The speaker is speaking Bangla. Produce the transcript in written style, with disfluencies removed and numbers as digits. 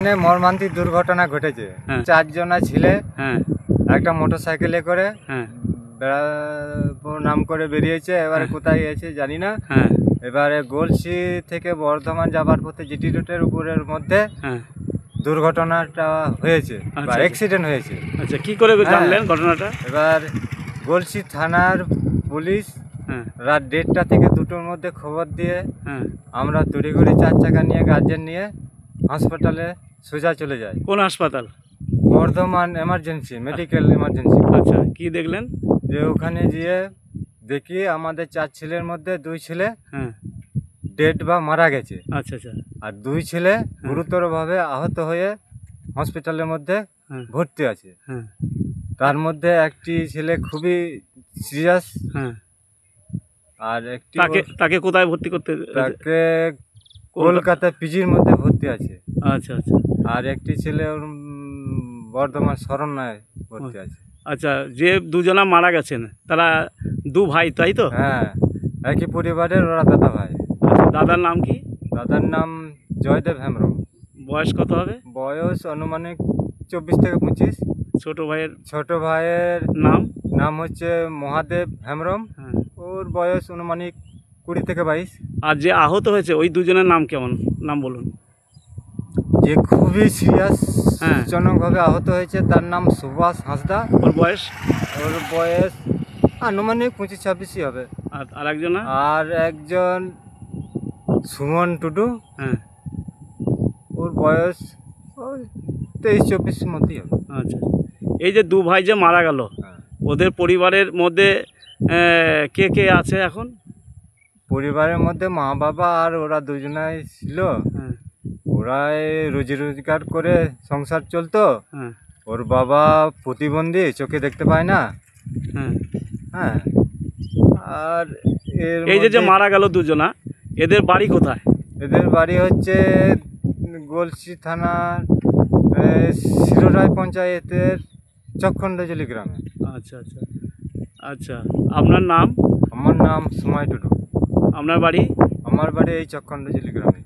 এখানে মর্মান্তিক দুর্ঘটনা ঘটেছে। 4 জনা ছেলে একটা মোটরসাইকেলে করে বেড়াবো নাম করে বেরিয়েছে। এবারে কোথায় গেছে জানি না। এবারে গলসি থেকে বর্ধমান যাবার পথে জিটি রোডের উপরের মধ্যে দুর্ঘটনাটা হয়েছে, অ্যাক্সিডেন্ট হয়েছে। আচ্ছা, কি করে জানলেন ঘটনাটা? এবার গলসি থানার পুলিশ রাত 1:30 থেকে 2টোর মধ্যে খবর দিয়ে আমরা তড়িঘড়ি 4 চাকা নিয়ে গার্জেন নিয়ে হাসপাতালে সোজা চলে যাই। কোন হাসপাতাল? Bardhaman emergency, medical emergency. আচ্ছা, কি দেখলেন? যে ওখানে গিয়ে দেখি আমাদের 4 ছেলের মধ্যে 2 ছেলে ডেড বা মারা গেছে। আচ্ছা আচ্ছা। আর 2 ছেলে গুরুতরভাবে আহত হয়ে হসপিটালের মধ্যে ভর্তি আছে। তার মধ্যে একটি ছেলে খুবই সিরিয়াস। আর একটি তাকে কোথায় ভর্তি করতে? তাকে কলকাতা পিজির মধ্যে ভর্তি আছে। আচ্ছা আচ্ছা। আর একটি ছেলে বর্ধমান শরণায় ভর্তি আছে। আচ্ছা, যে দুজনা মারা গেছেন তারা 2 ভাই, তাই তো? হ্যাঁ, একই পরিবারের ওরা দাদা ভাই। দাদার নাম কি? দাদার নাম জয়দেব হেমব্রম। বয়স কত হবে? বয়স অনুমানিক 24 থেকে 25। ছোট ভাইয়ের নাম হচ্ছে মহাদেব হেমব্রম। ওর বয়স অনুমানিক 20 থেকে 22। আর যে আহত হয়েছে ওই দুজনের নাম কেমন? নাম বলুন। যে খুবই সিরিয়াস জনকভাবে আহত হয়েছে তার নাম সুভাষ হাঁসদা। ওর বয়স আনুমানিক 25-26 হবে। আর একজন সুমন টুডু। ওর বয়স 23-24 মধ্যেই হবে। আচ্ছা, এই যে 2 ভাই যে মারা গেল, ওদের পরিবারের মধ্যে কে কে আছে এখন? পরিবারের মধ্যে মা বাবা আর ওরা দুজনাই ছিল। ওরাই রুজি রোজগার করে সংসার চলতো। ওর বাবা প্রতিবন্ধী, চোখে দেখতে পায় না। আর এই যে মারা গেল দুজনা, এদের বাড়ি কোথায়? এদের বাড়ি হচ্ছে গলসি থানার শিরোরায় পঞ্চায়েতের চকখণ্ডজলি গ্রামে। আচ্ছা আচ্ছা আচ্ছা। আপনার নাম? আমার নাম সুমাই টুডু। আপনার বাড়ি? আমার বাড়ি এই চকখণ্ডজলি গ্রামে।